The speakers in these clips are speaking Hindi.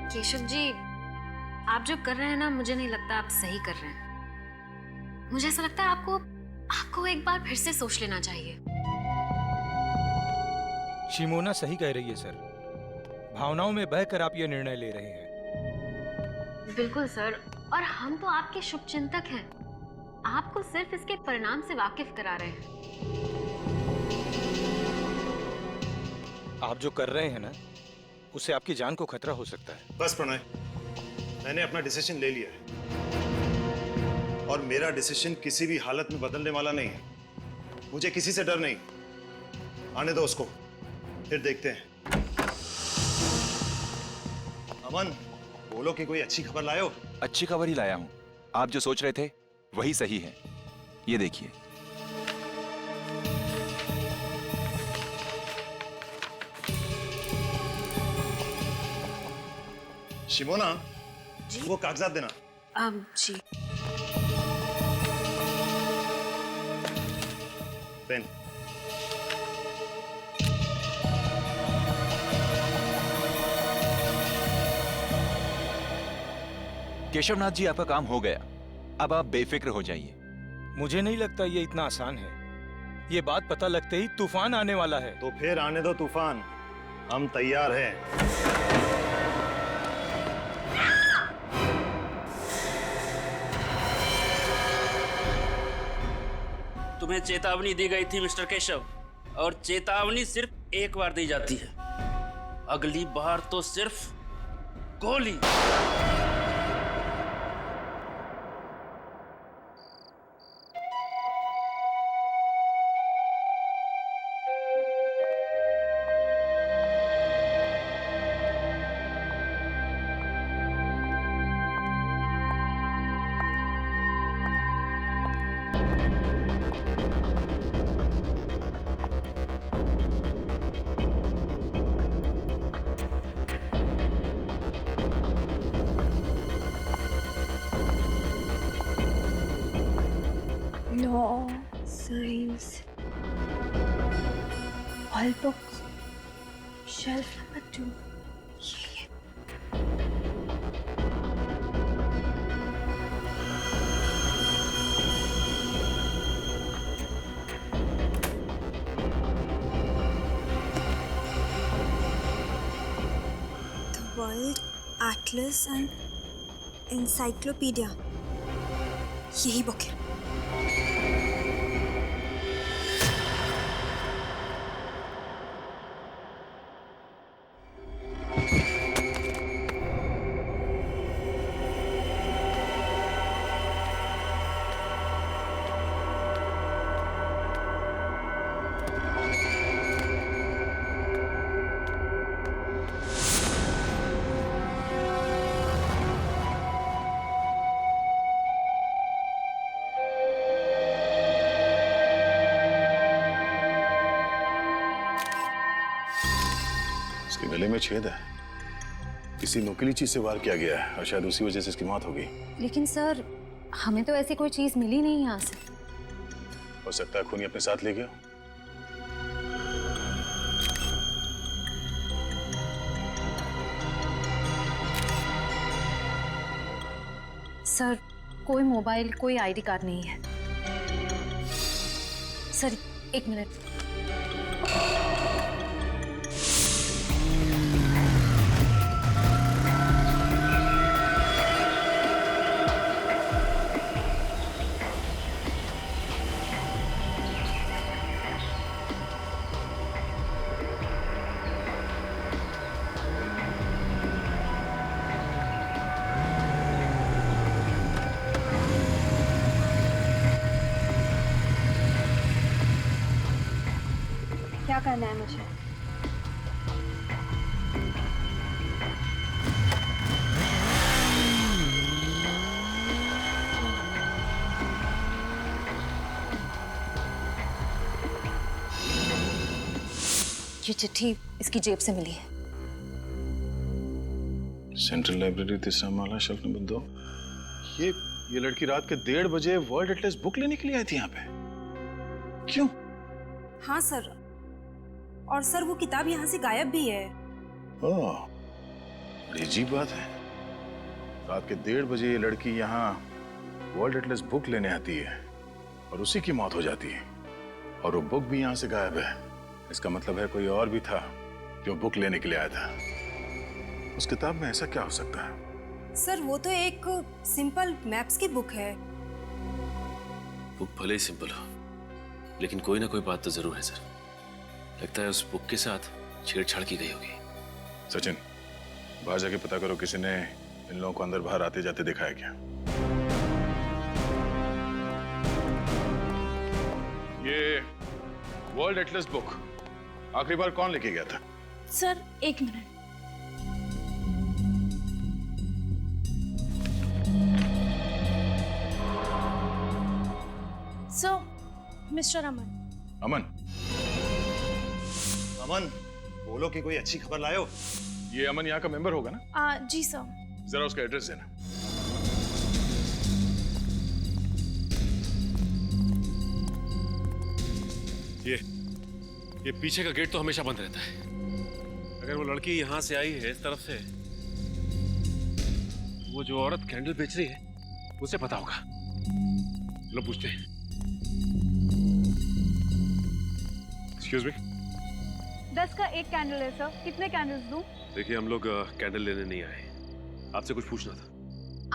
केशव जी, आप जो कर रहे हैं ना, मुझे नहीं लगता आप सही कर रहे हैं। मुझे ऐसा लगता है आपको एक बार फिर से सोच लेना चाहिए। शिमोना सही कह रही है सर। भावनाओं में बहकर आप ये निर्णय ले रहे हैं। बिल्कुल सर, और हम तो आपके शुभचिंतक हैं। आपको सिर्फ इसके परिणाम से वाकिफ करा रहे हैं। आप जो कर रहे हैं ना, उससे आपकी जान को खतरा हो सकता है। बस प्रणय, मैंने अपना डिसीजन ले लिया है और मेरा डिसीजन किसी भी हालत में बदलने वाला नहीं है। मुझे किसी से डर नहीं। आने दो उसको, फिर देखते हैं। अमन, बोलो कि कोई अच्छी खबर लाए हो। अच्छी खबर ही लाया हूं। आप जो सोच रहे थे वही सही है। ये देखिए। शिमोना, वो कागजात देना। जी। पेन। केशवनाथ जी, आपका काम हो गया। अब आप बेफिक्र हो जाइए। मुझे नहीं लगता ये इतना आसान है। ये बात पता लगते ही तूफान आने वाला है। तो फिर आने दो तूफान, हम तैयार हैं। तुम्हें चेतावनी दी गई थी मिस्टर केशव, और चेतावनी सिर्फ एक बार दी जाती है। अगली बार तो सिर्फ गोली। Law, science, all books, shelf number 2. The World Atlas and Encyclopedia. यही बुक है। इसके गले में छेद है। किसी नुकीली चीज से वार किया गया है और शायद उसी वजह से इसकी मौत हो गई। लेकिन सर, हमें तो ऐसी कोई चीज मिली नहीं यहाँ से। हो सकता है खूनी अपने साथ ले गया। सर, कोई मोबाइल, कोई आईडी कार्ड नहीं है। सर, एक मिनट। क्या करना है मुझे? ये चिट्ठी इसकी जेब से मिली है। सेंट्रल लाइब्रेरी, तीसरा माला, शेल्फ नंबर 2। ये लड़की रात के 1:30 बजे वर्ल्ड एटलस बुक लेने के लिए आई थी यहाँ पे। क्यों? हाँ सर, और सर वो किताब यहाँ से गायब भी है। ओह, बड़ी अजीब बात है, रात के 1:30 बजे ये लड़की यहाँ वर्ल्ड एटलस बुक लेने आती है और उसी की मौत हो जाती है, और वो बुक भी यहाँ से गायब है। इसका मतलब है कोई और भी था जो बुक लेने के लिए आया था। उस किताब में ऐसा क्या हो सकता है? सर वो तो एक सिंपल मैप्स की बुक है। बुक भले ही सिंपल हो, लेकिन कोई ना कोई बात तो जरूर है सर। लगता है उस बुक के साथ छेड़छाड़ की गई होगी। सचिन, बाहर जाके पता करो किसी ने इन लोगों को अंदर बाहर आते जाते देखा है क्या? ये वर्ल्ड एटलस बुक आखिरी बार कौन लेके गया था? Sir 1 minute. सर, मिस्टर अमन। अमन? अमन, बोलो कि कोई अच्छी खबर लाए हो। ये अमन यहाँ का मेंबर होगा ना? जी सर। जरा उसका एड्रेस देना। ये पीछे का गेट तो हमेशा बंद रहता है। अगर वो लड़की यहाँ से आई है इस तरफ से, वो जो औरत कैंडल बेच रही है उसे पता होगा। चलो पूछते हैं। Excuse me. 10 का 1 कैंडल है सर, कितने कैंडल्स दूं? देखिए हम लोग कैंडल लेने नहीं आए, आपसे कुछ पूछना था।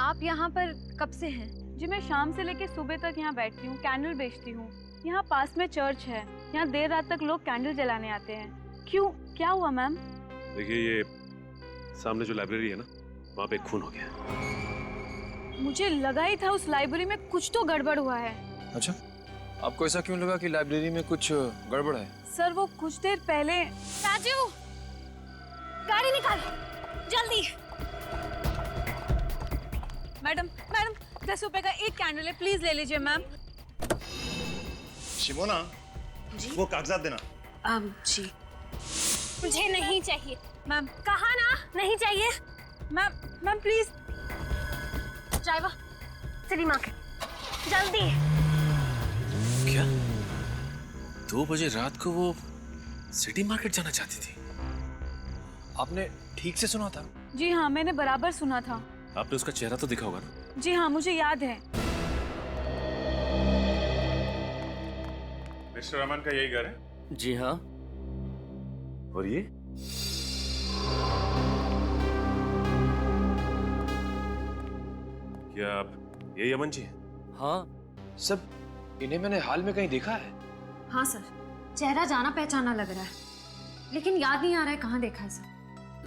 आप यहाँ पर कब से हैं? जी मैं शाम से लेकर सुबह तक यहाँ बैठती हूँ, कैंडल बेचती हूँ। यहाँ पास में चर्च है, यहाँ देर रात तक लोग कैंडल जलाने आते हैं। क्यों, क्या हुआ मैम? देखिए ये सामने जो लाइब्रेरी है ना, वहाँ पे एक खून हो गया। मुझे लगा ही था उस लाइब्रेरी में कुछ तो गड़बड़ हुआ है। अच्छा, आपको ऐसा क्यों लगा कि लाइब्रेरी में कुछ गड़बड़ है? सर वो कुछ देर पहले। राजू, गाड़ी निकाल जल्दी। मैडम 10 रुपए का 1 कैंडल है, प्लीज ले लीजिए मैम। शिमोना, वो कागजात देना। जी मुझे नहीं चाहिए। मैम कहा ना नहीं चाहिए। Ma'am please. Driver, city market जल्दी। क्या 2 बजे रात को वो सिटी मार्केट जाना चाहती थी? आपने ठीक से सुना था? जी हाँ, मैंने बराबर सुना था। आपने उसका चेहरा तो देखा होगा ना? जी हाँ, मुझे याद है। मिस्टर अमन का यही घर है? जी हाँ। और ये? क्या आप यही अमन जी हैं? हाँ सब, इन्हें मैंने हाल में कहीं देखा है। हाँ सर, चेहरा जाना पहचाना लग रहा है, लेकिन याद नहीं आ रहा है कहाँ देखा है सर।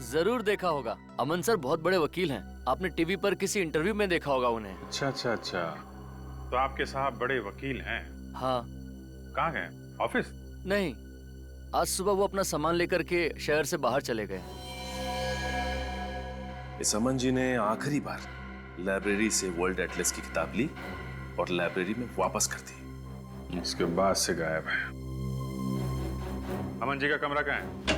जरूर देखा होगा, अमन सर बहुत बड़े वकील हैं। आपने टीवी पर किसी इंटरव्यू में देखा होगा उन्हें। अच्छा, तो आपके साहब बड़े वकील हैं? हाँ। कहाँ गए? ऑफिस? नहीं, आज सुबह वो अपना सामान लेकर के शहर से बाहर चले गए। इस अमन जी ने आखिरी बार लाइब्रेरी से वर्ल्ड एटलस की किताब ली और लाइब्रेरी में वापस कर दी। इसके बाद से गायब है। अमन जी का कमरा कहाँ है?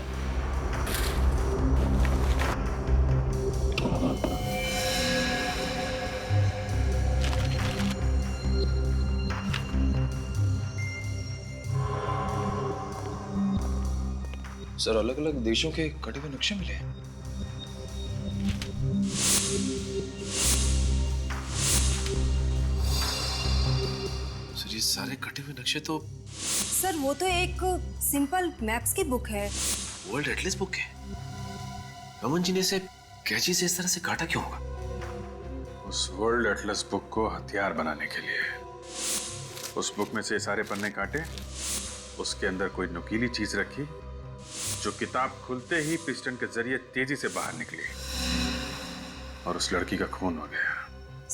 सर अलग अलग देशों के कटे हुए नक्शे मिले हैं। सर ये सारे कटे हुए नक्शे तो सर वो तो एक सिंपल मैप्स की बुक है। वर्ल्ड एटलस बुक है। अमन जी ने इसे कैंची से इस तरह से काटा क्यों होगा? उस वर्ल्ड एटलस बुक को हथियार बनाने के लिए। उस बुक में से सारे पन्ने काटे, उसके अंदर कोई नुकीली चीज रखी जो किताब खुलते ही पिस्टन के जरिए तेजी से बाहर निकली और उस लड़की का खून हो गया।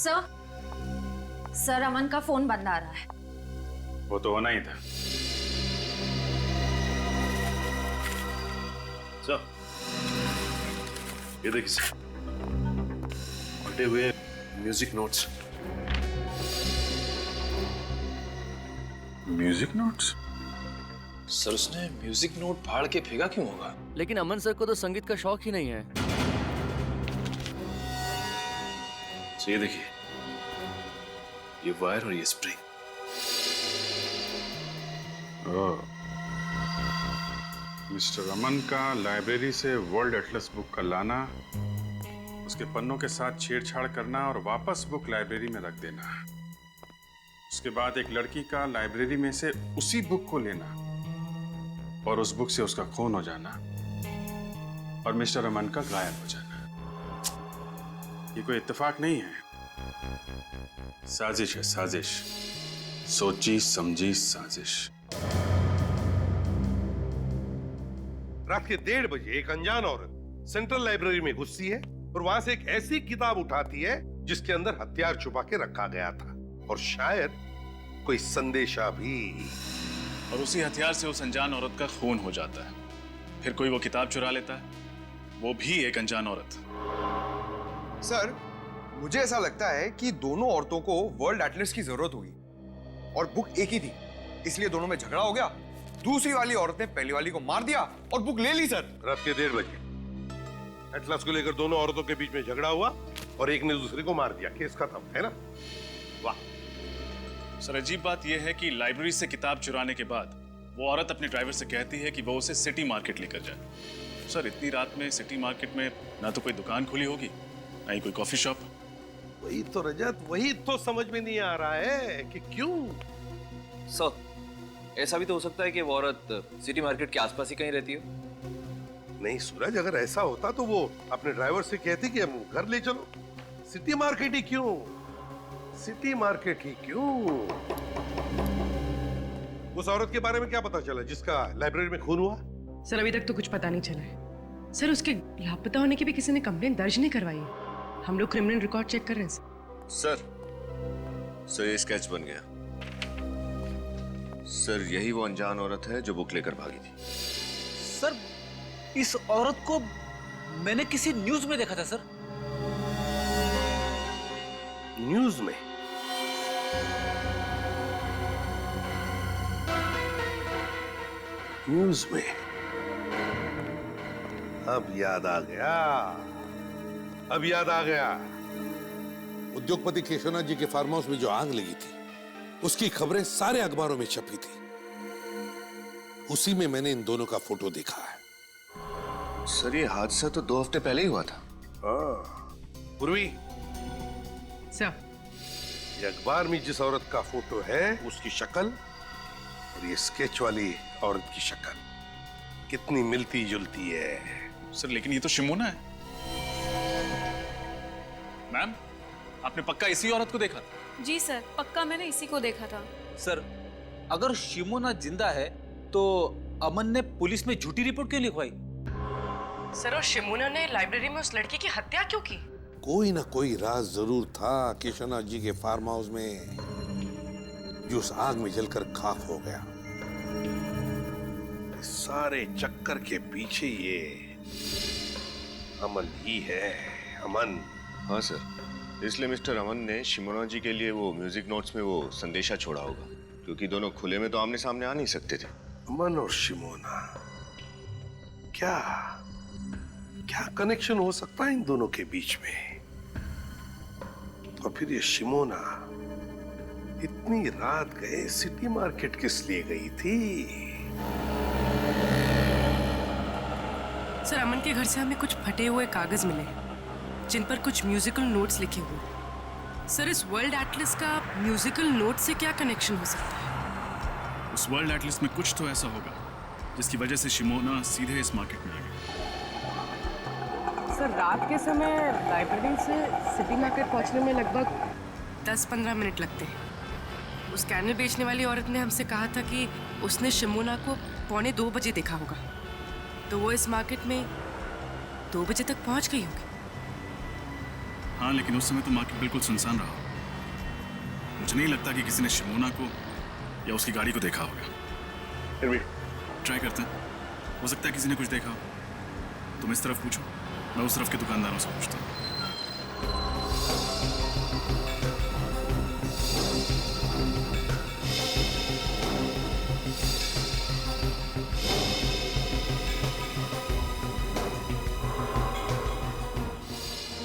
सर अमन का फोन बंद आ रहा है। वो तो होना ही था। सर ये देखिए, फटे हुए music notes. Music notes? Sir उसने म्यूजिक नोट फाड़ के फेंका क्यों होगा? लेकिन अमन सर को तो संगीत का शौक ही नहीं है। तो ये देखिए, ये वायर और ये स्प्रिंग। मिस्टर अमन का लाइब्रेरी से वर्ल्ड एटलस बुक का लाना उसके पन्नों के साथ छेड़छाड़ करना और वापस बुक लाइब्रेरी में रख देना। उसके बाद एक लड़की का लाइब्रेरी में से उसी बुक को लेना और उस बुक से उसका खून हो जाना और मिस्टर अमन का गायब हो जाना। ये कोई इत्तेफाक नहीं है, साजिश है, साजिश, सोची समझी साजिश। रात के 1:30 बजे एक अनजान औरत सेंट्रल लाइब्रेरी में घुसती है और वहां से एक ऐसी किताब उठाती है जिसके अंदर हथियार छुपा के रखा गया था और शायद कोई संदेशा भी। और उसी हथियार से उस अनजान औरत का खून हो जाता है। फिर कोई वो किताब चुरा लेता है, वो भी एक अनजान औरत। सर, मुझे ऐसा लगता है कि दोनों औरतों को वर्ल्ड एटलस की जरूरत होगी और बुक एक ही थी, इसलिए दोनों में झगड़ा हो गया। दूसरी वाली औरत ने पहली वाली को मार दिया और बुक ले ली। सर, रात के 1:30 बजे एटलस को लेकर दोनों औरतों के बीच में झगड़ा हुआ और एक ने दूसरे को मार दिया, केस खत्म, है ना? वाह सर, अजीब बात यह है कि लाइब्रेरी से किताब चुराने के बाद वो औरत अपने ड्राइवर से कहती है कि वो उसे सिटी मार्केट लेकर जाए। सर, इतनी रात में सिटी मार्केट में ना तो कोई दुकान खुली होगी, ना ही कोई कॉफी शॉप। वही तो रजत, वही तो समझ में नहीं आ रहा है कि क्यों। सर, ऐसा भी तो हो सकता है कि वो औरत सिटी मार्केट के आसपास ही कहीं रहती हो। नहीं सूरज, अगर ऐसा होता तो वो अपने ड्राइवर से कहती कि हम घर ले चलो। सिटी मार्केट ही क्यों? सिटी मार्केट ही क्यों? उस औरत के बारे में क्या पता चला जिसका लाइब्रेरी में खून हुआ? सर, अभी तक तो कुछ पता नहीं चला है। सर, उसके लापता होने की भी किसी ने कंप्लेंट दर्ज नहीं करवाई है। हम लोग क्रिमिनल रिकॉर्ड चेक कर रहे हैं। सर ये स्केच बन गया। सर, यही वो अनजान औरत है जो बुक लेकर भागी थी। सर, इस औरत को मैंने किसी न्यूज में देखा था सर। न्यूज में? न्यूज में? अब याद आ गया, अब याद आ गया। उद्योगपति केशवनाथ जी के फार्म हाउस में जो आग लगी थी, उसकी खबरें सारे अखबारों में छपी थी। उसी में मैंने इन दोनों का फोटो देखा है। सर, ये हादसा तो 2 हफ्ते पहले ही हुआ था। पूर्वी सर, ये अखबार में जिस औरत का फोटो है उसकी शक्ल और ये स्केच वाली औरत की शक्ल कितनी मिलती जुलती है। सर, लेकिन ये तो शिमोना है। मैम, आपने पक्का इसी औरत को देखा था? जी सर, पक्का मैंने इसी को देखा था। सर, अगर शिमोना जिंदा है तो अमन ने पुलिस में झूठी रिपोर्ट क्यों लिखवाई? सर, और शिमोना ने लाइब्रेरी में उस लड़की की हत्या क्यों की? कोई ना कोई राज जरूर था केशवनाथ जी के फार्म हाउस में, जो उस आग में जलकर खाक हो गया। सारे चक्कर के पीछे ये अमन ही है, अमन। हाँ सर, इसलिए मिस्टर अमन ने शिमोना जी के लिए वो म्यूजिक नोट्स में वो संदेशा छोड़ा होगा, क्योंकि दोनों खुले में तो आमने सामने आ नहीं सकते थे। अमन और शिमोना, क्या क्या कनेक्शन हो सकता है इन दोनों के बीच में? तो फिर ये शिमोना इतनी रात गए सिटी मार्केट किस लिए गई थी? सर, अमन के घर से हमें कुछ फटे हुए कागज मिले जिन पर कुछ म्यूजिकल नोट्स लिखे हुए। सर, इस वर्ल्ड एटलस का म्यूजिकल नोट से क्या कनेक्शन हो सकता है? उस वर्ल्ड एटलस में कुछ तो ऐसा होगा जिसकी वजह से शिमोना सीधे इस मार्केट में आ गई। सर, रात के समय लाइब्रेरी से सिटी मार्केट पहुंचने में लगभग 10-15 मिनट लगते हैं। उस कैनल बेचने वाली औरत ने हमसे कहा था कि उसने शिमोना को 1:45 बजे देखा होगा, तो वो इस मार्केट में 2 बजे तक पहुंच गई होगी। हाँ, लेकिन उस समय तो मार्केट बिल्कुल सुनसान रहा। मुझे नहीं लगता कि किसी ने शिमोना को या उसकी गाड़ी को देखा होगा। फिर भी ट्राई करते हैं, हो सकता है किसी ने कुछ देखा हो। तुम इस तरफ पूछो, मैं उस तरफ के दुकानदारों से पूछता हूँ।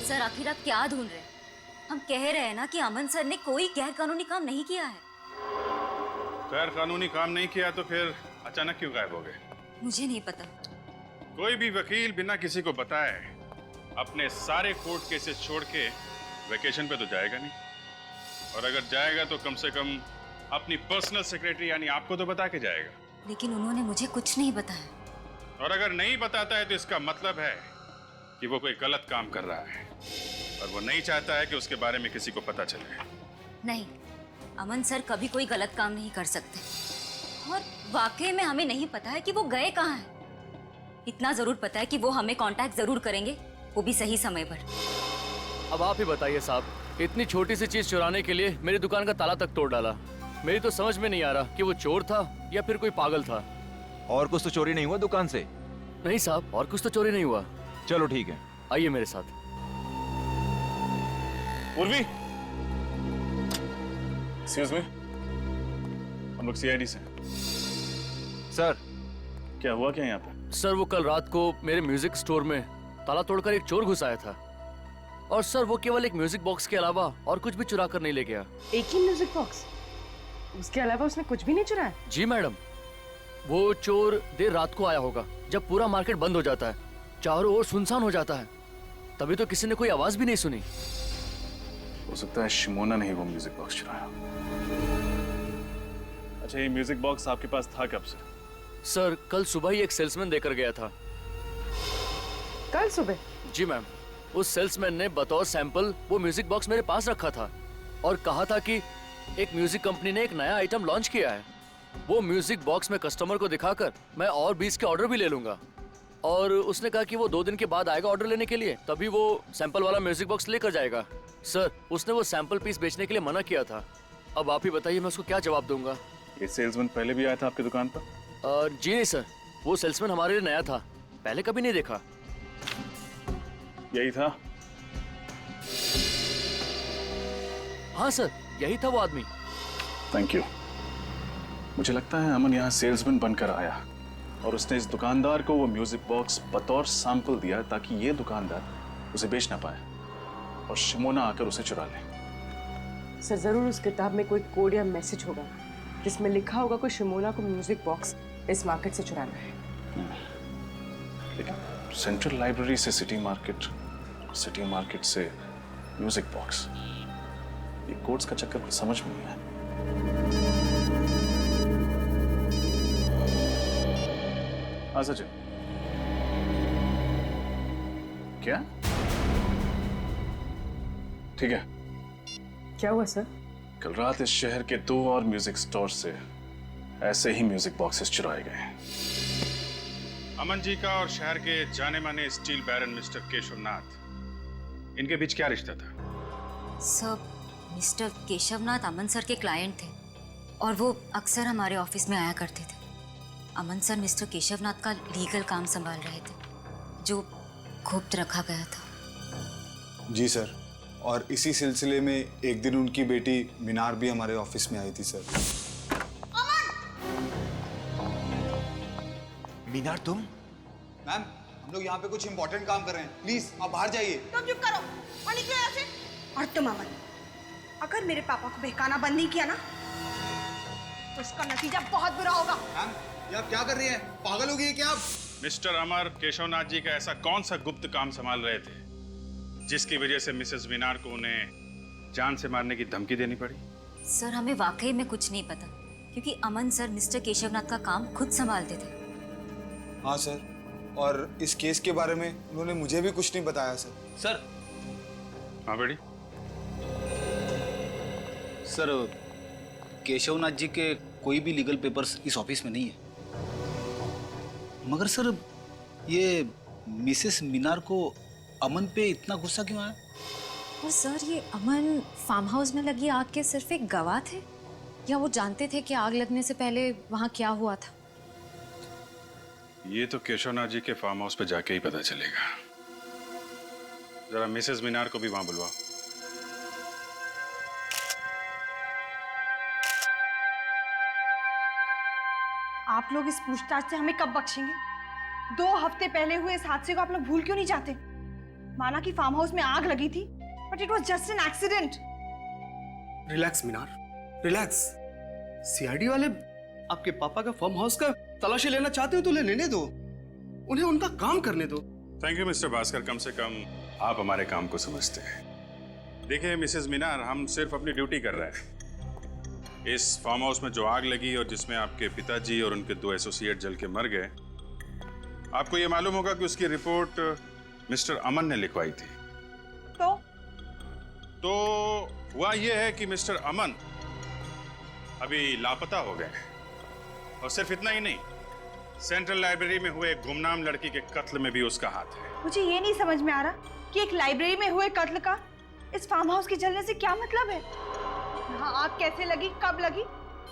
सर, आखिर आप क्या ढूंढ रहे हैं? हम कह रहे हैं ना कि अमन सर ने कोई गैर कानूनी काम नहीं किया है। गैर कानूनी काम नहीं किया तो फिर अचानक क्यों गायब हो गए? मुझे नहीं पता। कोई भी वकील बिना किसी को बताए अपने सारे कोर्ट केसेस छोड़ के वेकेशन पे तो जाएगा नहीं, और अगर जाएगा तो कम से कम अपनी पर्सनल सेक्रेटरी यानी आपको तो बता के जाएगा। लेकिन उन्होंने मुझे कुछ नहीं बताया। और अगर नहीं बताता है तो इसका मतलब है कि वो कोई गलत काम कर रहा है और वो नहीं चाहता है कि उसके बारे में किसी को पता चले। नहीं, अमन सर कभी कोई गलत काम नहीं कर सकते, और वाकई में हमें नहीं पता है कि वो गए कहाँ हैं। इतना जरूर पता है कि वो हमें कांटेक्ट जरूर करेंगे, वो भी सही समय पर। अब आप ही बताइए साहब, इतनी छोटी सी चीज चुराने के लिए मेरी दुकान का ताला तक तोड़ डाला। मेरी तो समझ में नहीं आ रहा कि वो चोर था या फिर कोई पागल था। और कुछ तो चोरी नहीं हुआ दुकान से? नहीं साहब, और कुछ तो चोरी नहीं हुआ। चलो ठीक है, आइए मेरे साथ। उर्वी, एक्सक्यूज मी, हम लोग सीआईडी से। सर, क्या हुआ क्या यहाँ पे? सर, वो कल रात को मेरे म्यूजिक स्टोर में ताला तोड़कर एक चोर घुस आया था, और सर वो केवल एक म्यूजिक बॉक्स के अलावा और कुछ भी चुरा कर नहीं ले गया। एक ही म्यूजिक बॉक्स? उसके अलावा उसने कुछ भी नहीं चुराया? जी मैडम, वो चोर देर रात को आया होगा जब पूरा मार्केट बंद हो जाता है, चारों ओर सुनसान हो जाता है, तभी तो किसी ने कोई आवाज भी नहीं सुनी। हो सकता है शिमोना ने ही वो म्यूजिक बॉक्स चुराया। अच्छा, ये म्यूजिक बॉक्स आपके पास था कब से? सर, कल सुबह ही एक सेल्समैन देकर गया था। कल सुबह? जी मैम, उस सेल्समैन ने बतौर सैंपल वो म्यूजिक बॉक्स मेरे पास रखा था और कहा था कि एक म्यूजिक कंपनी ने एक नया आइटम लॉन्च किया है, वो म्यूजिक बॉक्स में कस्टमर को दिखाकर मैं और 20 के ऑर्डर भी ले लूंगा। और उसने कहा कि वो 2 दिन के बाद आएगा ऑर्डर लेने के लिए, तभी वो सैंपल वाला म्यूजिक बॉक्स लेकर जाएगा। सर, उसने वो सैंपल पीस बेचने के लिए मना किया था। अब आप ही बताइए मैं उसको क्या जवाब दूंगा। ये सेल्समैन पहले भी आया था आपकी दुकान पर? जी नहीं सर, वो सेल्समैन हमारे लिए नया था, पहले कभी नहीं देखा। यही था? हाँ सर, यही था वो आदमी। Thank you. मुझे लगता है अमन यहाँ सेल्समैन बनकर आया और उसने इस दुकानदार को वो म्यूजिक बॉक्स बतौर सैंपल दिया ताकि ये दुकानदार उसे बेच ना पाए और शिमोना आकर उसे चुरा ले। सर, जरूर उस किताब में कोई कोड या मैसेज होगा जिसमें लिखा होगा कि शिमोना को म्यूजिक बॉक्स इस मार्केट से चुराना है। लेकिन सेंट्रल लाइब्रेरी से सिटी मार्केट से म्यूजिक बॉक्स, ये कोड्स का चक्कर कुछ समझ में नहीं आया। हाँ सचिन, क्या? ठीक है। क्या हुआ सर? कल रात इस शहर के 2 और म्यूजिक स्टोर से ऐसे ही म्यूजिक बॉक्सेस चुराए गए। अमन जी का और शहर के जाने माने स्टील बैरन मिस्टर केशवनाथ, इनके बीच क्या रिश्ता था? सर, मिस्टर केशवनाथ अमन सर के क्लाइंट थे और वो अक्सर हमारे ऑफिस में आया करते थे। अमन सर मिस्टर केशवनाथ का लीगल काम संभाल रहे थे जो गुप्त रखा गया था। जी सर, और इसी सिलसिले में एक दिन उनकी बेटी मीनार भी हमारे ऑफिस में आई थी सर। मीनार, तुम? मैम, हम लोग यहाँ पे कुछ इंपॉर्टेंट काम कर रहे हैं, प्लीज आप बाहर जाइए। तुम चुप करो और निकलो यहाँ से। और तुम अमन, अगर मेरे पापा को बहकाना बंद नहीं किया ना तो इसका नतीजा बहुत बुरा होगा। मैम, ये आप क्या कर रही हैं? पागल हो गई है क्या आप? मिस्टर अमर केशवनाथ जी का ऐसा कौन सा गुप्त काम संभाल रहे थे जिसकी वजह से मिसेस मीनार को उन्हें जान से मारने की धमकी देनी पड़ी? सर, हमें वाकई में कुछ नहीं पता क्योंकि अमन सर मिस्टर केशवनाथ का काम खुद संभालते थे। हाँ सर, और इस केस के बारे में उन्होंने मुझे भी कुछ नहीं बताया सर। सर। हाँ बेटी। सर, केशवनाथ जी के कोई भी लीगल पेपर्स इस ऑफिस में नहीं है, मगर सर ये मिसेस मीनार को अमन पे इतना गुस्सा क्यों आया? और सर, ये अमन फार्म हाउस में लगी आग के सिर्फ एक गवाह थे या वो जानते थे कि आग लगने से पहले वहां क्या हुआ था? ये तो केशवनाथ जी के फार्म हाउस पे जाके ही पता चलेगा। जरा मिसेस मीनार को भी वहां बुलवाओ। आप लोग इस पूछताछ से हमें कब बख्शेंगे? 2 हफ्ते पहले हुए इस हादसे को आप लोग भूल क्यों नहीं जाते? माना कि फार्म हाउस में आग लगी थी, but it was just an accident. Relax Minar, relax. CID वाले आपके पापा का फार्म हाउस का तलाशी लेना चाहते हो तो लेने दो, उन्हें उनका काम करने दो। थैंक यू मिस्टर भास्कर, कम से कम आप हमारे काम को समझते हैं। देखिए मिसेस मीनार, हम सिर्फ अपनी ड्यूटी कर रहे हैं। इस फार्म हाउस में जो आग लगी और जिसमें आपके पिताजी और उनके 2 एसोसिएट जल के मर गए, आपको ये मालूम होगा कि उसकी रिपोर्ट मिस्टर अमन ने लिखवाई थी। तो हुआ ये है कि मिस्टर अमन अभी लापता हो गए। और सिर्फ इतना ही नहीं, सेंट्रल लाइब्रेरी में हुए एक गुमनाम लड़की के कत्ल में भी उसका हाथ है। मुझे ये नहीं समझ में आ रहा कि एक लाइब्रेरी में हुए कत्ल का इस फार्म हाउस के जलने से क्या मतलब है। यहाँ आग कैसे लगी, कब लगी,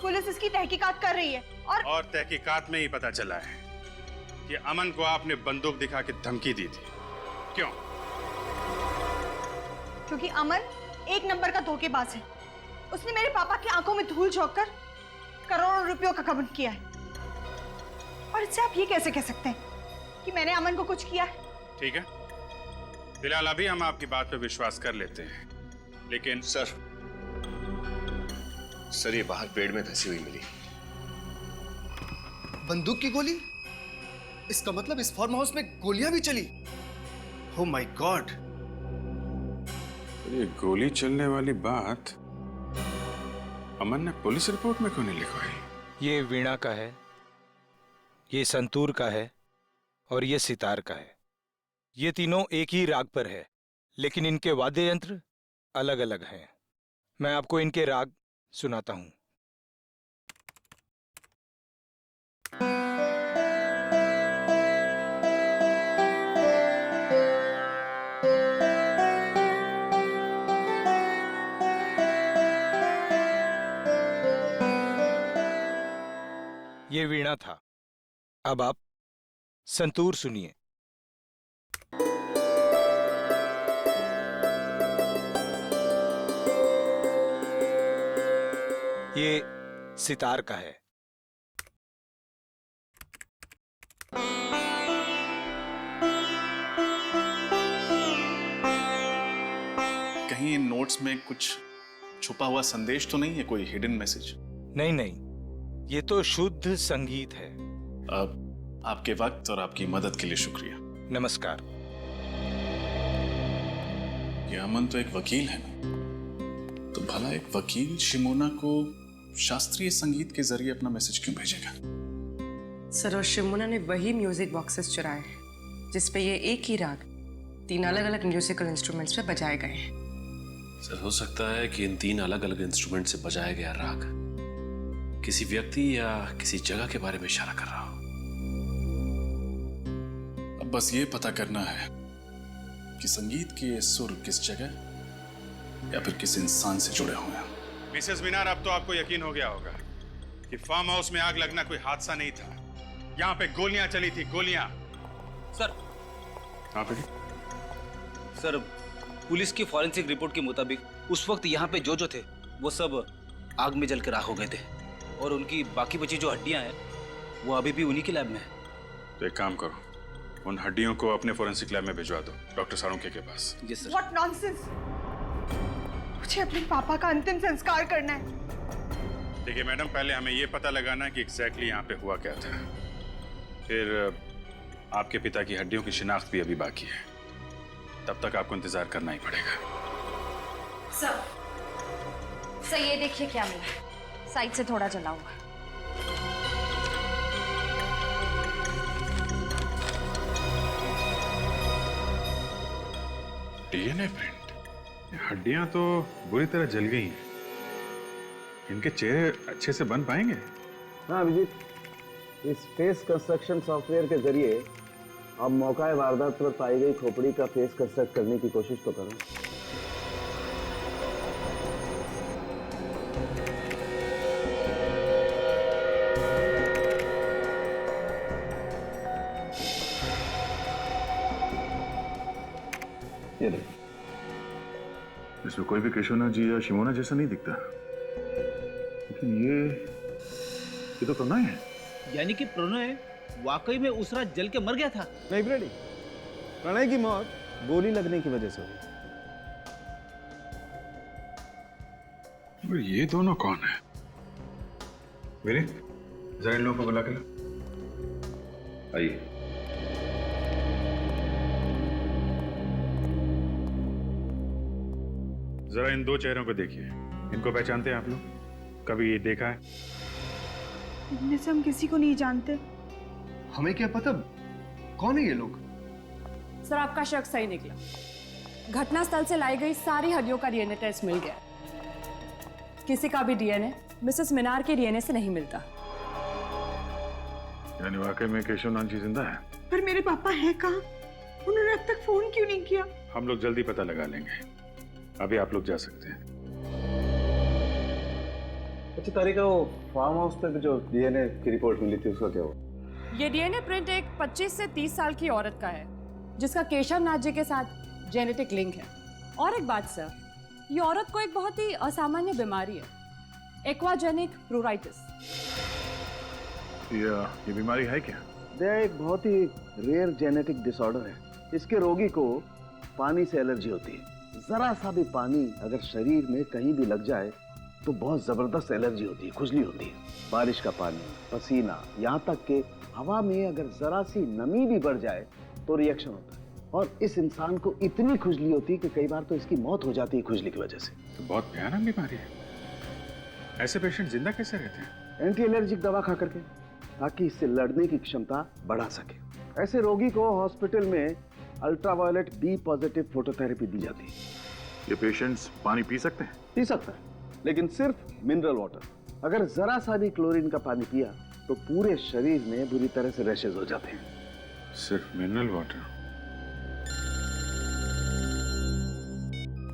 पुलिस इसकी तहकीकात कर रही है। और तहकीकात में ही पता चला है कि अमन को आपने बंदूक दिखा के धमकी दी थी। क्यों? क्योंकि अमन एक नंबर का धोखेबाज है। उसने मेरे पापा की आंखों में धूल झोंककर करोड़ों रुपयों का गबन किया है। और इससे आप ये कैसे कह सकते हैं कि मैंने अमन को कुछ किया है? ठीक है, फिलहाल अभी हम आपकी बात पे विश्वास कर लेते हैं, लेकिन सर ये बाहर पेड़ में धंसी हुई मिली। बंदूक की गोली? इसका मतलब इस फार्म हाउस में गोलियां भी चली। Oh my God. ये गोली चलने वाली बात अमन ने पुलिस रिपोर्ट में क्यों नहीं लिखवाई? ये वीणा का है, ये संतूर का है और ये सितार का है। ये तीनों एक ही राग पर है, लेकिन इनके वाद्य यंत्र अलग अलग हैं। मैं आपको इनके राग सुनाता हूं। ये वीणा था, अब आप संतूर सुनिए। ये सितार का है। कहीं इन नोट्स में कुछ छुपा हुआ संदेश तो नहीं है, कोई हिडन मैसेज? नहीं नहीं, ये तो शुद्ध संगीत है। अब आपके वक्त और आपकी मदद के लिए शुक्रिया। नमस्कार। ये अमन तो एक वकील है ना, तो भला एक वकील शिमोना को शास्त्रीय संगीत के जरिए अपना मैसेज क्यों भेजेगा? सर, और शिमोना ने वही म्यूजिक बॉक्सेस चुराए हैं जिसपे ये एक ही राग 3 अलग अलग म्यूजिकल इंस्ट्रूमेंट्स पे बजाए गए हैं। सर, हो सकता है कि इन 3 अलग अलग इंस्ट्रूमेंट से बजाया गया राग किसी व्यक्ति या किसी जगह के बारे में इशारा कर रहा हो। अब बस ये पता करना है कि संगीत के ये सुर किस जगह या फिर किस इंसान से जुड़े हुए हैं। मिसेस मीनार, अब तो आपको यकीन हो गया होगा कि फार्म हाउस में आग लगना कोई हादसा नहीं था। यहाँ पे गोलियां चली थी, गोलियां। सर। हाँ बेटी। सर, पुलिस की फॉरेंसिक रिपोर्ट के मुताबिक उस वक्त यहाँ पे जो थे वो सब आग में जल के राख हो गए थे, और उनकी बाकी बची जो हड्डियां हैं वो अभी भी उन्हीं के लैब में है। तो एक काम करो, उन हड्डियों को अपने फॉरेंसिक लैब में भिजवा दो, डॉक्टर साळुंखे के पास। Yes sir. What nonsense! मुझे अपने पापा का अंतिम संस्कार करना है। देखिए मैडम, पहले हमें ये पता लगाना है कि एग्जैक्टली यहाँ पे हुआ क्या था। फिर आपके पिता की हड्डियों की शिनाख्त भी अभी बाकी है, तब तक आपको इंतजार करना ही पड़ेगा। सर ये देखिए क्या मिला, साइड से थोड़ा जला हुआ। DNA print. हड्डियां तो बुरी तरह जल गई हैं। इनके चेहरे अच्छे से बन पाएंगे? हाँ अभिजीत, इस फेस कंस्ट्रक्शन सॉफ्टवेयर के जरिए आप मौका वारदात पर पाई गई खोपड़ी का फेस कंस्ट्रक्ट करने की कोशिश तो करें। ये देखिए, इसमें कोई भी केशवनाथ जी या शिमोना जैसा नहीं दिखता, लेकिन ये तो प्रणय है। यानी कि प्रणय वाकई में उस रात जल के मर गया था? नहीं फ्रेडी, प्रणय की मौत गोली लगने की वजह से हुई। और ये दोनों कौन है? मेरे जरा इन लोगों को बुला कर आइए। जरा इन दो चेहरों को देखिए, इनको पहचानते हैं आप लोग? कभी ये देखा है? इनमें से हम किसी को नहीं जानते। हमें क्या पता कौन है ये लोग? सर आपका शक सही निकला। घटनास्थल से लाई गई सारी हड्डियों का डीएनए टेस्ट मिल गया। किसी का भी डीएनए मिसेस मीनार के डीएनए से नहीं मिलता। यानी वाकई में केशवनाथ जी जिंदा है? पर मेरे पापा हैं कहाँ? उन्होंने अब तक फोन क्यों नहीं किया? हम लोग जल्दी पता लगा लेंगे, अभी आप लोग जा सकते हैं। अच्छा तारिका, वो फार्म हाउस पे जो डीएनए की रिपोर्ट मिली थी उसका क्या हुआ? ये डीएनए प्रिंट एक 25 से 30 साल की औरत का है जिसका केशवनाथ जी के साथ जेनेटिक लिंक है। और एक बात सर, ये औरत को एक बहुत ही असामान्य बीमारी है, एक्वाजेनिक प्लूराइटिस। ये बीमारी है क्या? यह एक बहुत ही रेयर जेनेटिक डिसऑर्डर है। इसके रोगी को पानी से एलर्जी होती है। जरा सा भी पानी अगर शरीर में कहीं भी लग जाए तो बहुत जबरदस्त एलर्जी होती है, खुजली होती है। बारिश का पानी, पसीना, यहाँ तक कि हवा में अगर जरा सी नमी भी बढ़ जाए तो रिएक्शन होता है। और इस इंसान को इतनी खुजली होती है कि कई बार तो इसकी मौत हो जाती है खुजली की वजह से। तो बहुत भयानक बीमारी है। ऐसे पेशेंट जिंदा कैसे रहते हैं? एंटी एलर्जिक दवा खा करके, ताकि इससे लड़ने की क्षमता बढ़ा सके। ऐसे रोगी को हॉस्पिटल में अल्ट्रावायलेट बी पॉजिटिव फोटोथेरेपी दी जाती है। ये पेशेंट्स पानी पी सकते हैं? पी सकता है, लेकिन सिर्फ मिनरल वाटर। अगर जरा सा भी क्लोरीन का पानी पिया तो पूरे शरीर में बुरी तरह से रैशेज हो जाते हैं। सिर्फ मिनरल वाटर?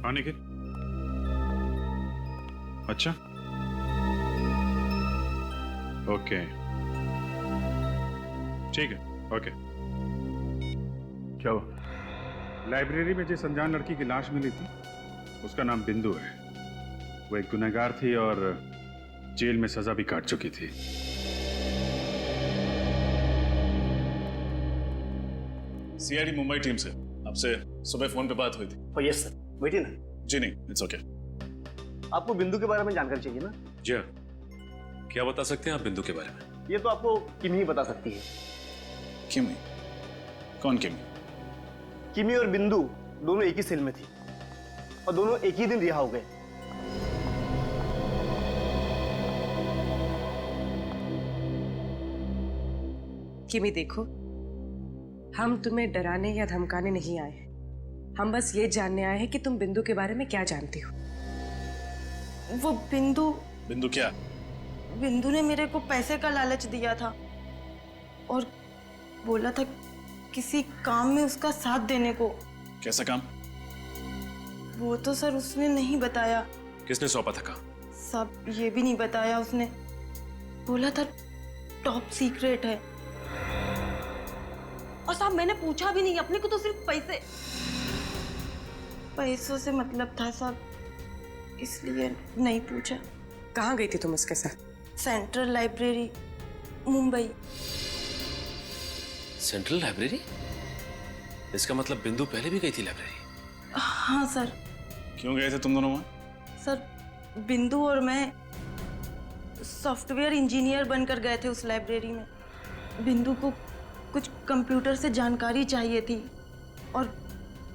पानी के? अच्छा, ओके, ठीक है, ओके। क्या हुआ? लाइब्रेरी में जिस अनजान लड़की की लाश मिली थी उसका नाम बिंदु है। वो एक गुनहगार थी और जेल में सजा भी काट चुकी थी। सीआईडी मुंबई टीम से आपसे सुबह फोन पे बात हुई थी। यस सर, बैठिए ना। जी नहीं, इट्स ओके। आपको बिंदु के बारे में जानकारी चाहिए ना? जी हाँ, क्या बता सकते हैं आप बिंदु के बारे में? ये तो आपको किमी ही बता सकती है। किमी? कौन किमी? किमी और बिंदु दोनों एक ही सेल में थी और दोनों एक ही दिन रिहा हो गए। किमी देखो, हम तुम्हें डराने या धमकाने नहीं आए हैं। हम बस ये जानने आए हैं कि तुम बिंदु के बारे में क्या जानती हो। वो बिंदु क्या? बिंदु ने मेरे को पैसे का लालच दिया था और बोला था किसी काम में उसका साथ देने को। कैसा काम? वो तो सर उसने नहीं बताया। किसने सौंपा था काम? सब ये भी नहीं बताया उसने। बोला था टॉप सीक्रेट है। और साहब मैंने पूछा भी नहीं, अपने को तो सिर्फ पैसों से मतलब था साहब, इसलिए नहीं पूछा। कहाँ गई थी तुम उसके साथ? Central library, Mumbai. Central library? इसका मतलब बिंदु पहले भी गई थी लाइब्रेरी? हाँ सर। क्यों गए थे तुम दोनों वहाँ? सर बिंदु और मैं सॉफ्टवेयर इंजीनियर बनकर गए थे उस लाइब्रेरी में। बिंदु को कुछ कंप्यूटर से जानकारी चाहिए थी और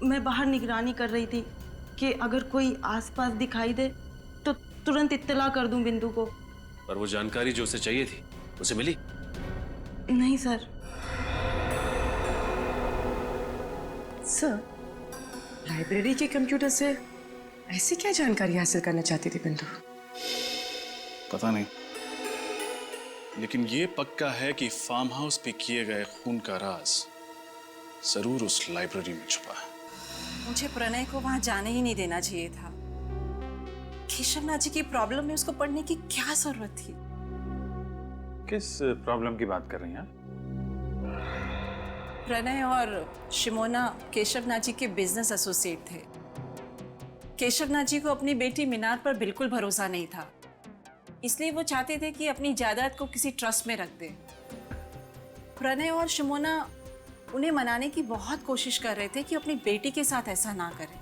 मैं बाहर निगरानी कर रही थी कि अगर कोई आसपास दिखाई दे तो तुरंत इत्तला कर दूं बिंदु को। पर वो जानकारी जो उसे चाहिए थी उसे मिली? नहीं सर। सर, लाइब्रेरी के कंप्यूटर से ऐसी क्या जानकारी हासिल करना चाहती थी बिंदु? पता नहीं, लेकिन ये पक्का है कि फार्म हाउस पे किए गए खून का राज जरूर उस लाइब्रेरी में छुपा है। मुझे प्रणय को वहां जाने ही नहीं देना चाहिए था। केशवनाथ जी की प्रॉब्लम में उसको पढ़ने की क्या जरूरत थी? किस प्रॉब्लम की बात कर रही हैं? प्रणय और शिमोना केशवनाथ जी के बिजनेस एसोसिएट थे। केशवनाथ जी को अपनी बेटी मीनार पर बिल्कुल भरोसा नहीं था, इसलिए वो चाहते थे कि अपनी जायदाद को किसी ट्रस्ट में रख दें। प्रणय और शिमोना उन्हें मनाने की बहुत कोशिश कर रहे थे कि अपनी बेटी के साथ ऐसा ना करें।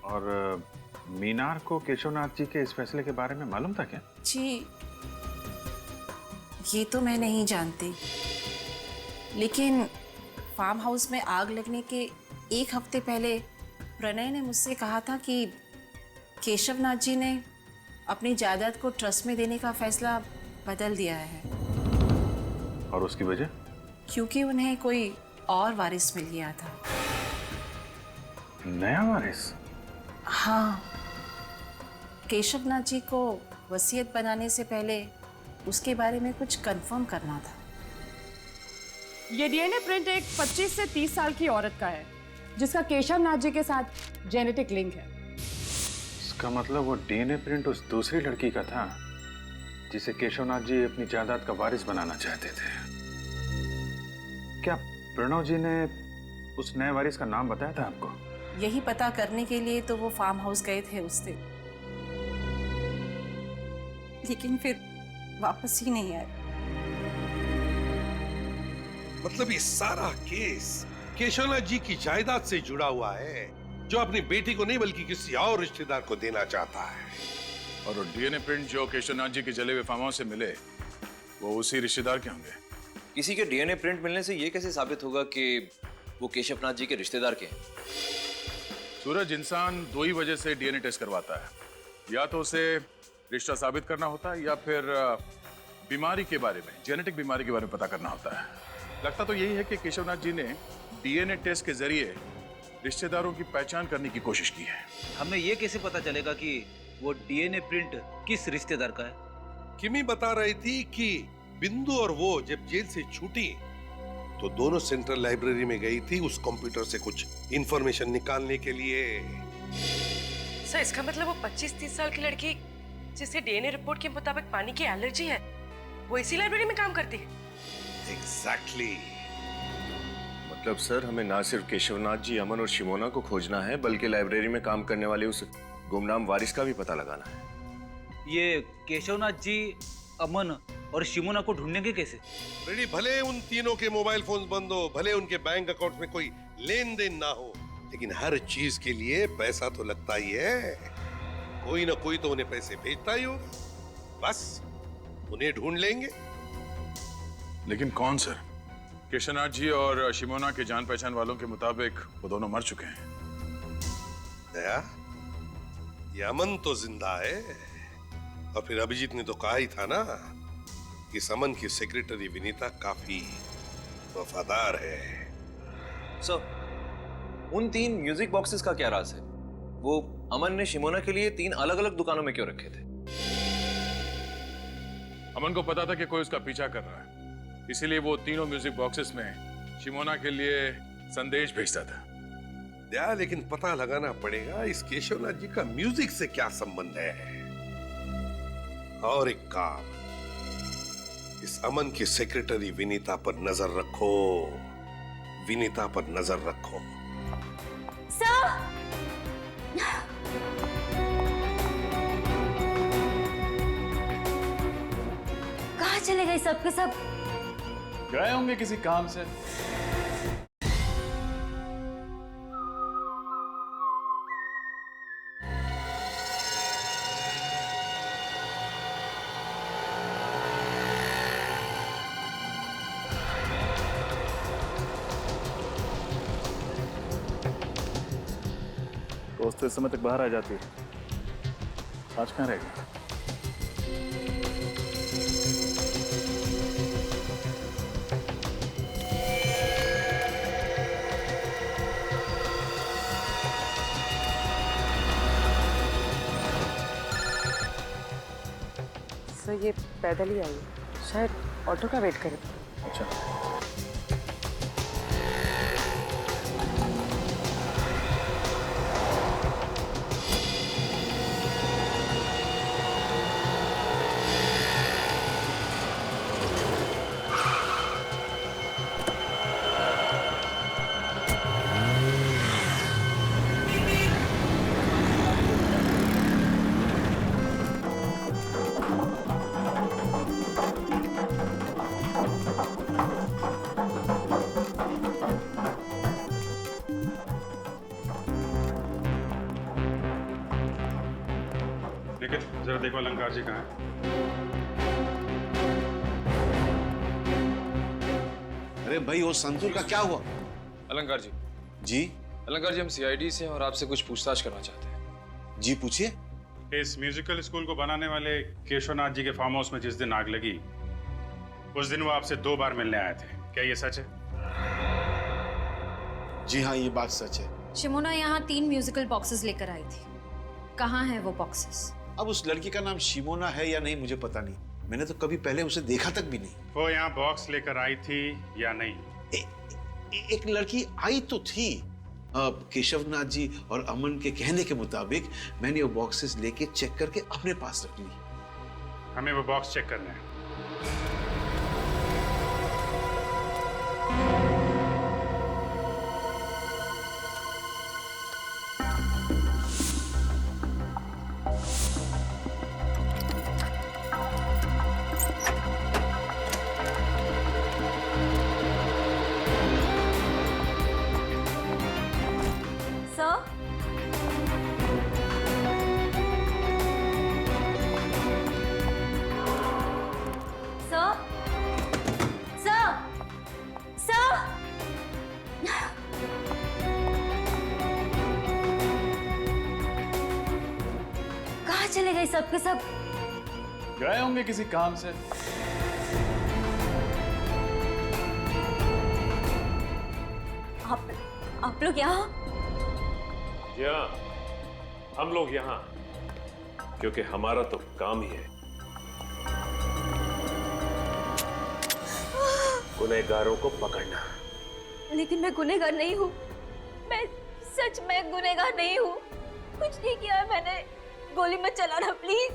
और मीनार को केशवनाथ जी के इस फैसले के बारे में मालूम था क्या? जी, ये तो मैं नहीं जानती, लेकिन फार्म हाउस में आग लगने के एक हफ्ते पहले प्रणय ने मुझसे कहा था कि केशवनाथ जी ने अपनी जायदाद को ट्रस्ट में देने का फैसला बदल दिया है। और उसकी वजह? क्योंकि उन्हें कोई और वारिस मिल गया था। नया वारिस? हाँ, केशवनाथ जी को वसीयत बनाने से पहले उसके बारे में कुछ कंफर्म करना था। ये डीएनए प्रिंट एक 25 से 30 साल की औरत का है जिसका केशवनाथ जी के साथ जेनेटिक लिंक है। इसका मतलब वो डीएनए प्रिंट उस दूसरी लड़की का था जिसे केशवनाथ जी अपनी जायदाद का वारिस बनाना चाहते थे। क्या प्रणव जी ने उस नए वारिस का नाम बताया था आपको? यही पता करने के लिए तो वो फार्म हाउस गए थे उस दिन, लेकिन फिर वापस ही नहीं आए। मतलब ये सारा केस केशवनाथ जी की जायदाद से जुड़ा हुआ है, जो अपनी बेटी को नहीं बल्कि किसी और रिश्तेदार को देना चाहता है। और वो डीएनए प्रिंट जो केशवनाथ जी के जले हुए फार्म हाउस से मिले, वो उसी रिश्तेदार के होंगे। किसी के डीएनए प्रिंट मिलने से ये कैसे साबित होगा कि वो केशवनाथ जी के रिश्तेदार के हैं? सूरज, इंसान दो ही वजह से डीएनए टेस्ट करवाता है, या तो उसे रिश्ता साबित करना होता है या फिर बीमारी के बारे में, जेनेटिक बीमारी के बारे में पता करना होता है। लगता तो यही है कि केशवनाथ जी ने डीएनए टेस्ट के जरिए रिश्तेदारों की पहचान करने की कोशिश की है। हमें ये कैसे पता चलेगा कि वो डीएनए प्रिंट किस रिश्तेदार का है? किमी बता रही थी कि बिंदु और वो जब जेल से छूटी तो दोनों सेंट्रल लाइब्रेरी में गई थी उस कंप्यूटर से कुछ इंफॉर्मेशन निकालने के लिए। सर, इसका मतलब वो 25-30 साल की लड़की जिसे डीएनए रिपोर्ट के मुताबिक पानी की एलर्जी है, वो इसी लाइब्रेरी में काम करती है? एग्जैक्टली। मतलब सर, हमें ना सिर्फ केशवनाथ जी, अमन और शिमोना को खोजना है, बल्कि लाइब्रेरी में काम करने वाले उस गुमनाम वारिस का भी पता लगाना है। ये केशवनाथ जी, अमन और शिमोना को ढूंढेंगे कैसे? रेडी, भले उन तीनों के मोबाइल फोन बंद हो, भले उनके बैंक अकाउंट में कोई लेन देन ना हो, लेकिन हर चीज के लिए पैसा तो लगता ही है। कोई ना कोई तो उन्हें पैसे भेजता ही होगा। बस उन्हें ढूंढ लेंगे। लेकिन कौन सर? केशवनाथ जी और शिमोना के जान पहचान वालों के मुताबिक वो दोनों मर चुके हैं। दया, ये अमन तो जिंदा है, और फिर अभिजीत ने तो कहा ही था ना कि समन की सेक्रेटरी विनीता काफी वफादार है। सर, उन 3 म्यूजिक बॉक्सेस का क्या राज है? वो अमन ने शिमोना के लिए 3 अलग-अलग दुकानों में क्यों रखे थे? अमन को पता था कि कोई उसका पीछा कर रहा है, इसीलिए वो तीनों म्यूजिक बॉक्सेस में शिमोना के लिए संदेश भेजता था। दया, लेकिन पता लगाना पड़ेगा इस केशवनाथ जी का म्यूजिक से क्या संबंध है। और एक काम, इस अमन की सेक्रेटरी विनीता पर नजर रखो, विनीता पर नजर रखो। सर, कहाँ चले गए सबके सब? गए होंगे किसी काम से। दोस्त इस समय तक बाहर आ जाती है, आज कहाँ रहेगा? सर, ये पैदल ही आई, शायद ऑटो का वेट करे। अच्छा, लेकिन जरा देखो अलंकार जी कहाँ हैं? अरे भाई, वो संतूर का क्या हुआ? अलंकार जी। जी? अलंकार जी, हम सीआईडी से हैं और आपसे कुछ पूछताछ करना चाहते हैं। जी पूछिए। इस म्यूजिकल स्कूल को बनाने वाले केशवनाथ जी के फार्म हाउस में जिस दिन आग लगी, उस दिन वो आपसे 2 बार मिलने आए थे, क्या ये सच है? जी हाँ, ये बात सच है। शिमोना यहाँ 3 म्यूजिकल बॉक्सेस लेकर आई थी। कहाँ है वो बॉक्सेस? अब उस लड़की का नाम शिमोना है या नहीं मुझे पता नहीं, मैंने तो कभी पहले उसे देखा तक भी नहीं। वो यहाँ बॉक्स लेकर आई थी या नहीं? एक लड़की आई तो थी। केशवनाथ जी और अमन के कहने के मुताबिक मैंने वो बॉक्सेस लेके चेक करके अपने पास रख ली। हमें वो बॉक्स चेक करना है। चले गए सब के सब? गए होंगे किसी काम से। आप लोग यहाँ? जी हाँ, हम लोग यहाँ क्योंकि हमारा तो काम ही है गुनहगारों को पकड़ना। लेकिन मैं गुनहगार नहीं हूँ, मैं सच में गुनहगार नहीं हूँ। कुछ नहीं किया है मैंने। गोली मत चलाना प्लीज,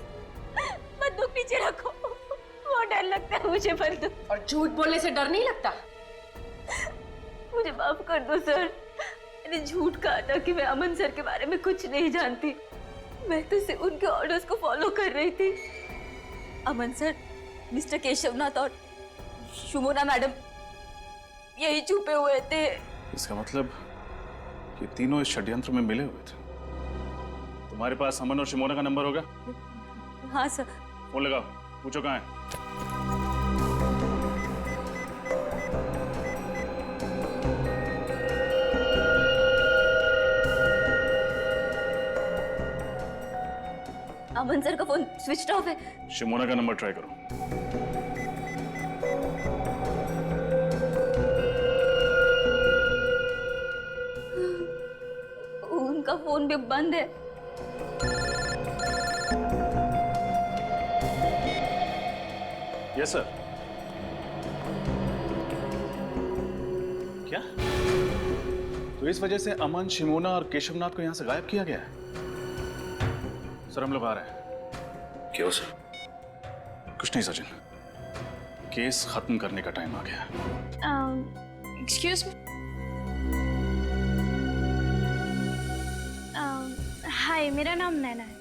बंदूक नीचे रखो, बहुत डर लगता है मुझे बंदूक। और झूठ बोलने से डर नहीं लगता? मुझे माफ कर दो सर, मैंने झूठ कहा था कि मैं अमन सर के बारे में कुछ नहीं जानती। मैं तो सिर्फ उनके ऑर्डर्स को फॉलो कर रही थी। अमन सर, मिस्टर केशवनाथ और शिमोना मैडम यही छुपे हुए थे। इसका मतलब ये तीनों इस षड्यंत्र में मिले हुए थे। तुम्हारे पास अमन और शिमोना का नंबर होगा? हाँ सर। फोन लगाओ, पूछो कहाँ है। अमन सर का फोन स्विच ऑफ है। शिमोना का नंबर ट्राई करो। उनका फोन भी बंद है। Yes sir. क्या? तो इस वजह से अमन, शिमोना और केशवनाथ को यहां से गायब किया गया है? सर हम लोग आ रहे हैं। क्यों सर? कुछ नहीं सचिन, केस खत्म करने का टाइम आ गया। Excuse me. हाय, मेरा नाम नैना है।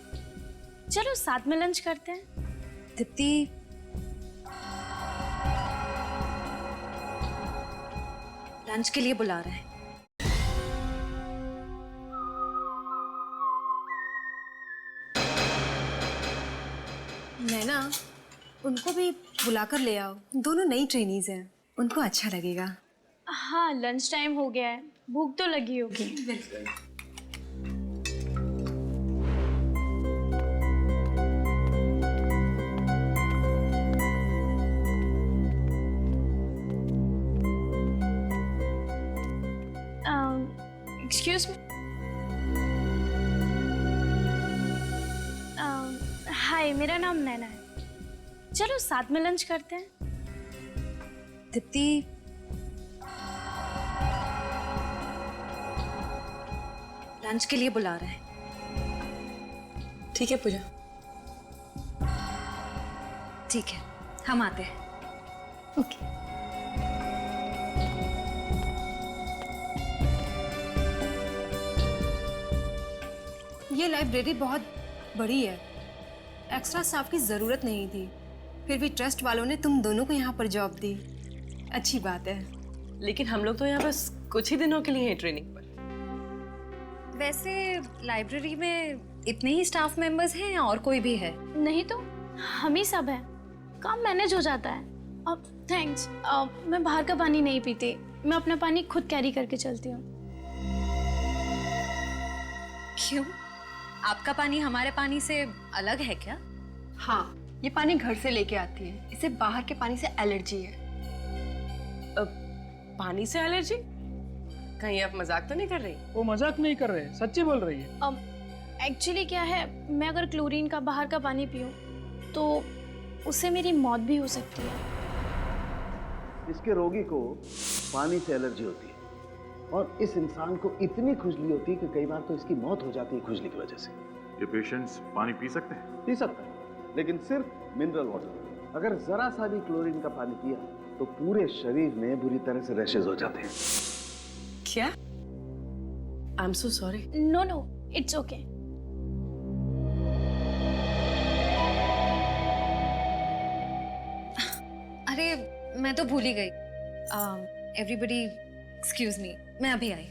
चलो साथ में लंच करते हैं। दीप्ति, लंच के लिए बुला रहे हैं। नैना, उनको भी बुलाकर ले आओ। दोनों नई ट्रेनीज हैं, उनको अच्छा लगेगा। हाँ, लंच टाइम हो गया है, भूख तो लगी होगी। बिल्कुल। Excuse me. हाय, मेरा नाम नैना है। चलो साथ में लंच करते हैं। दीप्ति, लंच के लिए बुला रहे हैं। ठीक है पूजा। ठीक है, हम आते हैं। ओके। ये लाइब्रेरी बहुत बड़ी है, एक्स्ट्रा स्टाफ की ज़रूरत नहीं थी, फिर भी ट्रस्ट वालों ने तुम दोनों को यहाँ पर जॉब दी। अच्छी बात है। लेकिन हम लोग तो यहाँ बस कुछ ही दिनों के लिए हैं ट्रेनिंग पर। वैसे लाइब्रेरी में इतने ही स्टाफ मेंबर्स हैं या और कोई भी है? नहीं तो हम ही सब हैं, काम मैनेज हो जाता है। अब थैंक्स, मैं बाहर का पानी नहीं पीती, मैं अपना पानी खुद कैरी करके चलती हूँ। क्यों? आपका पानी हमारे पानी से अलग है क्या? हाँ, ये पानी घर से लेके आती है। इसे बाहर के पानी से एलर्जी है। पानी से एलर्जी? कहीं आप मजाक तो नहीं कर रही? वो मजाक नहीं कर रहे, सच्ची बोल रही है। एक्चुअली क्या है, मैं अगर क्लोरीन का बाहर का पानी पीऊं तो उससे मेरी मौत भी हो सकती है। इसके रोगी को पानी से एलर्जी होती है और इस इंसान को इतनी खुजली होती है कि कई बार तो इसकी मौत हो जाती है खुजली की वजह से। ये पेशेंट्स पानी पी सकते हैं? पी सकता है, लेकिन सिर्फ मिनरल वाटर। अगर जरा सा भी क्लोरीन का पानी पिया तो पूरे शरीर में बुरी तरह से रैशेज हो जाते हैं। क्या? I am so sorry. No no, it's okay. अरे मैं तो भूल ही गई। एवरीबडी एक्सक्यूज मी, मैं अभी आई।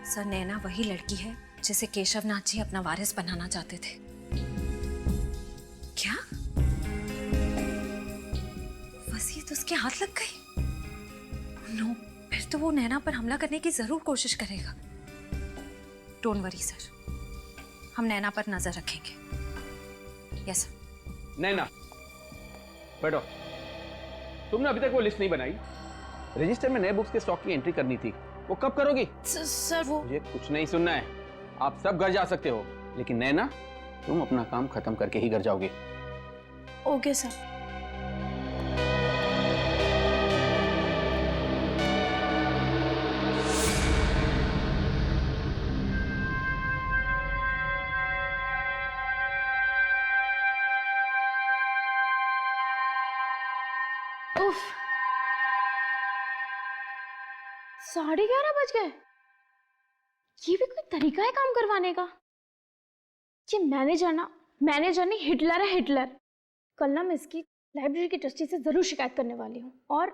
सर, नैना वही लड़की है जिसे केशवनाथ जी अपना वारिस बनाना चाहते थे। क्या वसीयत उसके हाथ लग गई? नो, फिर तो वो नैना पर हमला करने की जरूर कोशिश करेगा। डोंट वरी सर, हम नैना पर नजर रखेंगे। Yes sir. नैना बैठो। तुमने अभी तक वो लिस्ट नहीं बनाई। रजिस्टर में नए बुक्स के स्टॉक की एंट्री करनी थी, वो कब करोगी? सर वो मुझे कुछ नहीं सुनना है। आप सब घर जा सकते हो, लेकिन नैना तुम अपना काम खत्म करके ही घर जाओगे। Okay sir. उफ, 11:30 बज गए। ये भी कोई तरीका है काम करवाने का? ये मैनेजर नहीं, हिटलर है, हिटलर। कल ना मैं इसकी लाइब्रेरी की ट्रस्टी से जरूर शिकायत करने वाली हूँ। और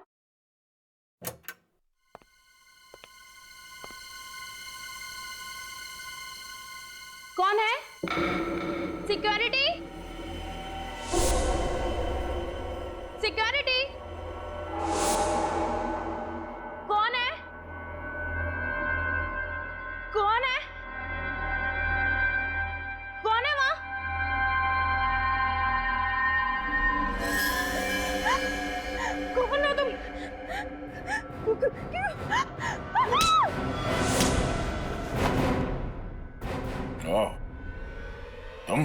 कौन है? सिक्योरिटी, सिक्योरिटी, कौन है? कौन है? कौन है वहां? कौन हो तुम? तुम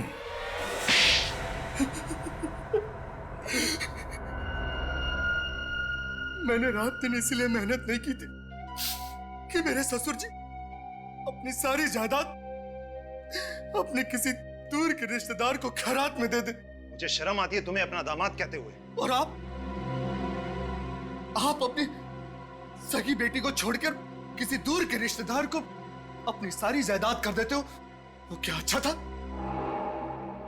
मैंने रात दिन इसलिए मेहनत नहीं की थी कि मेरे ससुर जी अपनी सारी जायदाद अपने किसी दूर के रिश्तेदार को खैरात में दे दे। मुझे शर्म आती है तुम्हें अपना दामाद कहते हुए। और आप अपनी सगी बेटी को छोड़कर किसी दूर के रिश्तेदार को अपनी सारी जायदाद कर देते हो, वो क्या अच्छा था?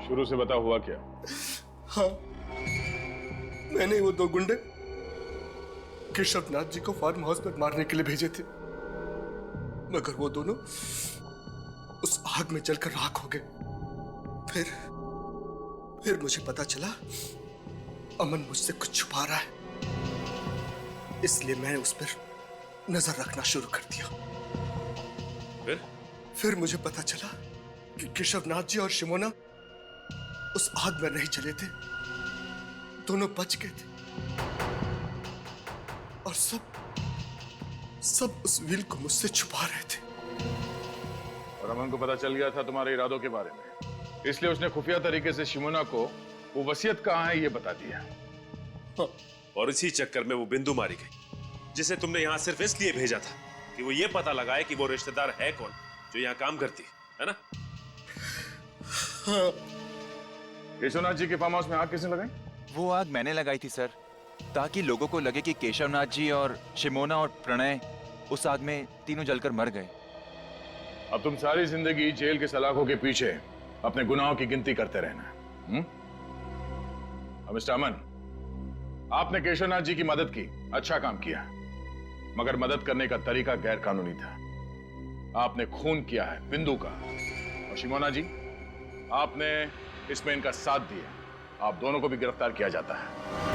शुरू से बता हुआ क्या? हाँ, मैंने वो दो गुंडे केशवनाथ जी को फार्म हाउस पर मारने के लिए भेजे थे, मगर वो दोनों उस आग में जलकर राख हो गए। फिर मुझे पता चला अमन मुझसे कुछ छुपा रहा है, इसलिए मैंने उस पर नजर रखना शुरू कर दिया। फिर मुझे पता चला कि केशवनाथ जी और शिमोना उस आग में नहीं जले थे, दोनों बच गए थे। और सब उस व्हील को मुझसे छुपा रहे थे। और अमन को पता चल गया था तुम्हारे इरादों के बारे में, इसलिए उसने खुफिया तरीके से शिमोना को वो वसीयत कहाँ है ये बता दिया। हाँ। और इसी चक्कर में वो बिंदु मारी गई, जिसे तुमने यहाँ सिर्फ इसलिए भेजा था कि वो ये पता लगाए कि वो रिश्तेदार है कौन जो यहाँ काम करती है ना? हाँ। केशवनाथ जी के फार्म हाउस में आग किसने लगाई? वो आग मैंने लगाई थी सर, ताकि लोगों को लगे कि केशवनाथ जी और शिमोना और प्रणय उस आग में तीनों जलकर मर गए। अब तुम सारी जिंदगी जेल के सलाखों के पीछे अपने गुनाहों की गिनती करते रहना। अब मिस्टर अमन, आपने केशवनाथ जी की मदद की, अच्छा काम किया, मगर मदद करने का तरीका गैर कानूनी था। आपने खून किया है बिंदु का, और शिमोना जी आपने इसमें इनका साथ दिया। आप दोनों को भी गिरफ्तार किया जाता है।